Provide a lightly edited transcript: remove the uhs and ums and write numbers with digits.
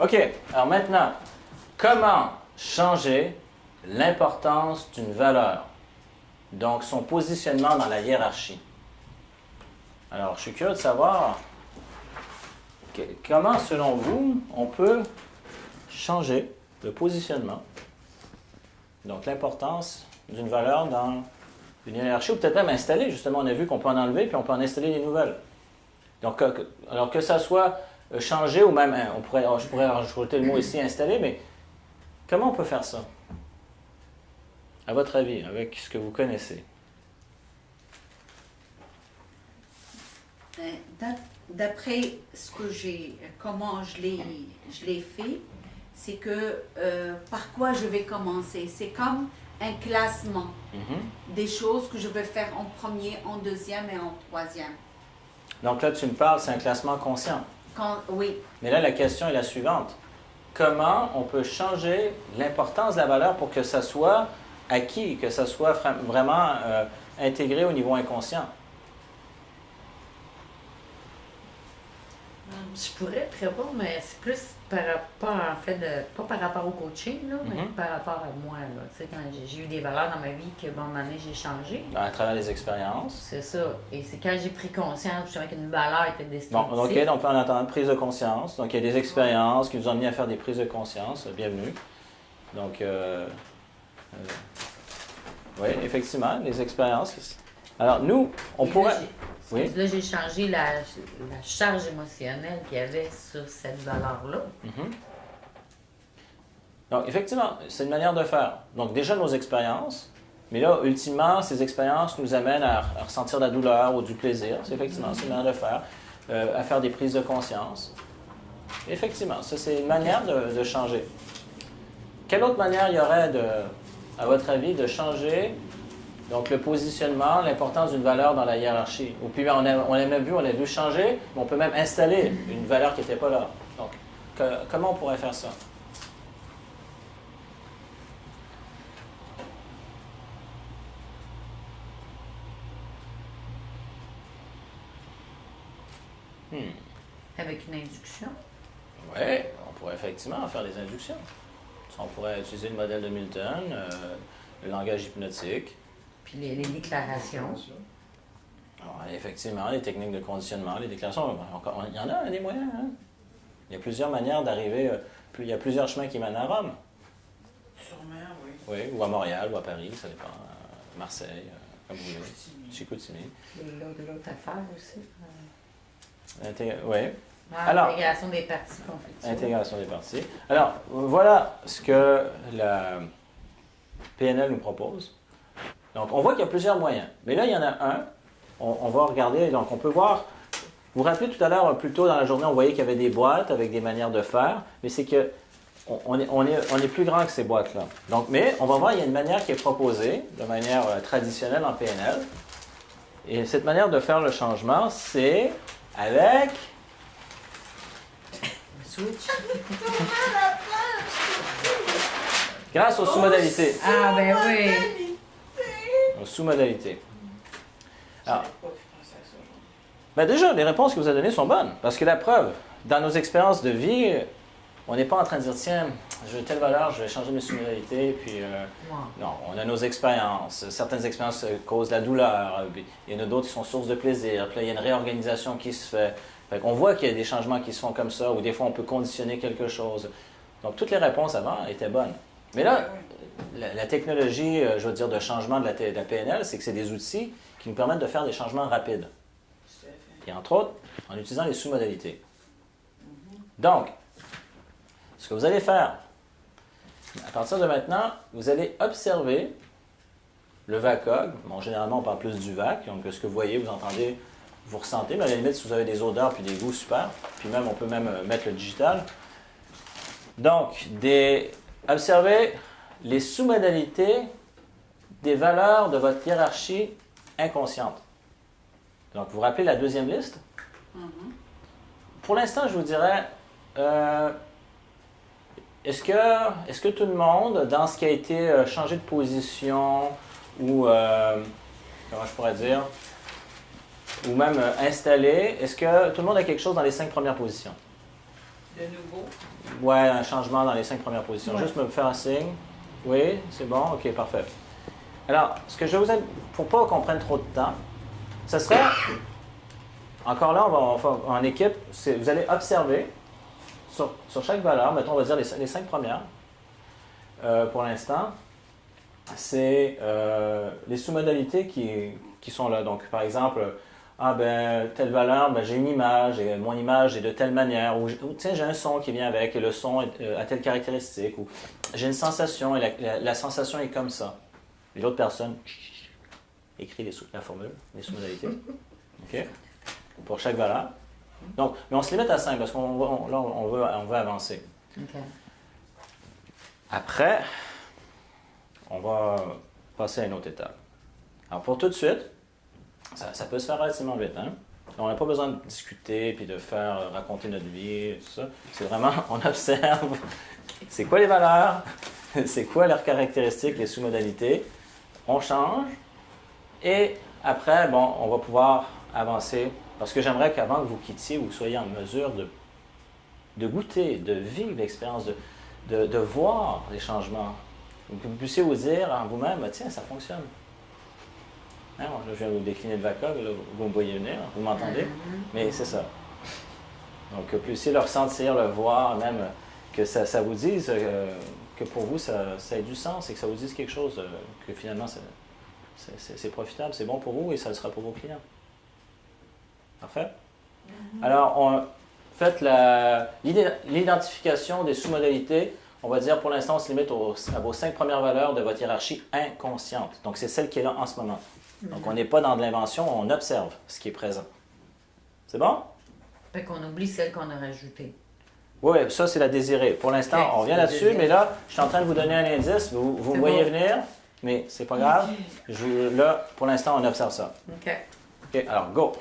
OK, alors maintenant, comment changer l'importance d'une valeur? Donc, son positionnement dans la hiérarchie. Alors, je suis curieux de savoir comment, selon vous, on peut changer le positionnement, donc l'importance d'une valeur dans une hiérarchie, ou peut-être même installer, justement, on a vu qu'on peut en enlever, puis on peut en installer des nouvelles. Donc, alors que ça soit changer, ou même, je pourrais rajouter le mot ici, installer, mais comment on peut faire ça? À votre avis, avec ce que vous connaissez? D'après ce que comment je l'ai fait, c'est que par quoi je vais commencer. C'est comme un classement des choses que je vais faire en premier, en deuxième et en troisième. Donc là, tu me parles, c'est un classement conscient. Oui. Mais là, la question est la suivante. Comment on peut changer l'importance de la valeur pour que ça soit acquis, que ça soit vraiment intégré au niveau inconscient? Je pourrais te répondre, mais c'est plus par rapport, en fait, pas par rapport au coaching, là, mais par rapport à moi. Là. Tu sais, quand j'ai eu des valeurs dans ma vie que, bon, à un moment donné, j'ai changé. À travers les expériences. C'est ça. Et c'est quand j'ai pris conscience, justement, qu'une valeur était destructive. Bon, OK, donc on entend prise de conscience. Donc, il y a des expériences qui vous ont amené à faire des prises de conscience. Bienvenue. Donc, oui, effectivement, les expériences. Alors, nous, on pourrait... Oui. Là, j'ai changé la charge émotionnelle qu'il y avait sur cette valeur-là. Donc, effectivement, c'est une manière de faire. Donc, déjà nos expériences, mais là, ultimement, ces expériences nous amènent à ressentir de la douleur ou du plaisir. C'est effectivement, c'est une manière de faire, à faire des prises de conscience. Effectivement, ça, c'est une manière de changer. Quelle autre manière il y aurait, à votre avis, de changer donc le positionnement, l'importance d'une valeur dans la hiérarchie? Ou puis on a vu changer, mais on peut même installer une valeur qui n'était pas là. Donc, comment on pourrait faire ça? Avec une induction? Oui, on pourrait effectivement faire des inductions. On pourrait utiliser le modèle de Milton, le langage hypnotique. Puis les déclarations. Alors, effectivement, les techniques de conditionnement, les déclarations, il y en a des moyens. Hein? Il y a plusieurs manières d'arriver, il y a plusieurs chemins qui mènent à Rome. Sûrement, oui. Oui, ou à Montréal, ou à Paris, ça dépend. Marseille, comme vous voulez. Chicoutimi. L'autre affaire aussi. Oui. Alors, l'intégration des parties conflictuelles. Intégration des parties. Alors, voilà ce que la PNL nous propose. Donc, on voit qu'il y a plusieurs moyens. Mais là, il y en a un. On va regarder. Donc, on peut voir. Vous vous rappelez tout à l'heure, plus tôt dans la journée, on voyait qu'il y avait des boîtes avec des manières de faire. Mais c'est que on est plus grand que ces boîtes-là. Donc, mais on va voir, il y a une manière qui est proposée de manière traditionnelle en PNL. Et cette manière de faire le changement, c'est avec... Switch. Grâce aux sous-modalités. Ah, ben oui. Aux sous-modalités. Alors, ben déjà, les réponses que vous avez données sont bonnes. Parce que la preuve, dans nos expériences de vie, on n'est pas en train de dire, tiens, j'ai telle valeur, je vais changer mes sous-modalités, puis non, on a nos expériences. Certaines expériences causent la douleur, il y en a d'autres qui sont source de plaisir, puis là, il y a une réorganisation qui se fait. On voit qu'il y a des changements qui se font comme ça, ou des fois, on peut conditionner quelque chose. Donc, toutes les réponses avant étaient bonnes. Mais là, la technologie, je veux dire, de changement de la PNL, c'est que c'est des outils qui nous permettent de faire des changements rapides. Et entre autres, en utilisant les sous-modalités. Donc, ce que vous allez faire, à partir de maintenant, vous allez observer le VACOG. Bon, généralement, on parle plus du VAC, donc ce que vous voyez, vous entendez, vous ressentez, mais à la limite, si vous avez des odeurs puis des goûts, super. Puis même, on peut même mettre le digital. Donc, observez les sous-modalités des valeurs de votre hiérarchie inconsciente. Donc, vous vous rappelez la deuxième liste? Pour l'instant, je vous dirais, est-ce que tout le monde, dans ce qui a été changé de position, ou, comment je pourrais dire, ou même installé, est-ce que tout le monde a quelque chose dans les 5 premières positions? De nouveau. Ouais, un changement dans les 5 premières positions. Ouais. Juste me faire un signe. Oui, c'est bon. OK, parfait. Alors, ce que je vais vous aider, pour pas qu'on prenne trop de temps, ce serait, encore là, on va en équipe, vous allez observer sur chaque valeur, mettons, on va dire les 5 premières, pour l'instant, c'est les sous-modalités qui sont là. Donc, par exemple, telle valeur, j'ai une image, et mon image est de telle manière, ou tiens, j'ai un son qui vient avec, et le son a telle caractéristique, ou j'ai une sensation, et la sensation est comme ça. Et l'autre personne écrit la formule, les sous-modalités. OK? Pour chaque valeur. Donc, mais on se limite à 5 parce on veut avancer. OK. Après, on va passer à une autre étape. Alors, pour tout de suite, ça peut se faire relativement vite. Hein? On n'a pas besoin de discuter puis de faire raconter notre vie et tout ça. C'est vraiment, on observe c'est quoi les valeurs, c'est quoi leurs caractéristiques, les sous-modalités. On change et après, on va pouvoir avancer. Parce que j'aimerais qu'avant que vous quittiez, vous soyez en mesure de goûter, de vivre l'expérience, de voir les changements. Donc, que vous puissiez vous dire en vous-même, tiens, ça fonctionne. Hein, là, je viens de vous décliner le VACOG, là, vous me voyez venir, vous m'entendez, mais c'est ça. Donc, que vous puissiez le ressentir, le voir, même que ça vous dise que pour vous, ça ait du sens et que ça vous dise quelque chose, que finalement, c'est profitable, c'est bon pour vous et ça le sera pour vos clients. Parfait? Alors, faites l'identification des sous-modalités. On va dire, pour l'instant, on se limite à vos 5 premières valeurs de votre hiérarchie inconsciente. Donc, c'est celle qui est là en ce moment. Donc, on n'est pas dans de l'invention, on observe ce qui est présent. C'est bon? Fait qu'on oublie celle qu'on a rajoutée. Oui, ça, c'est la désirée. Pour l'instant, Ok, on revient c'est la là-dessus, désirée. mais là, je suis en train de vous donner un indice. Vous C'est voyez bon. venir, mais c'est pas grave. Là, pour l'instant, on observe ça. OK. OK, alors, go!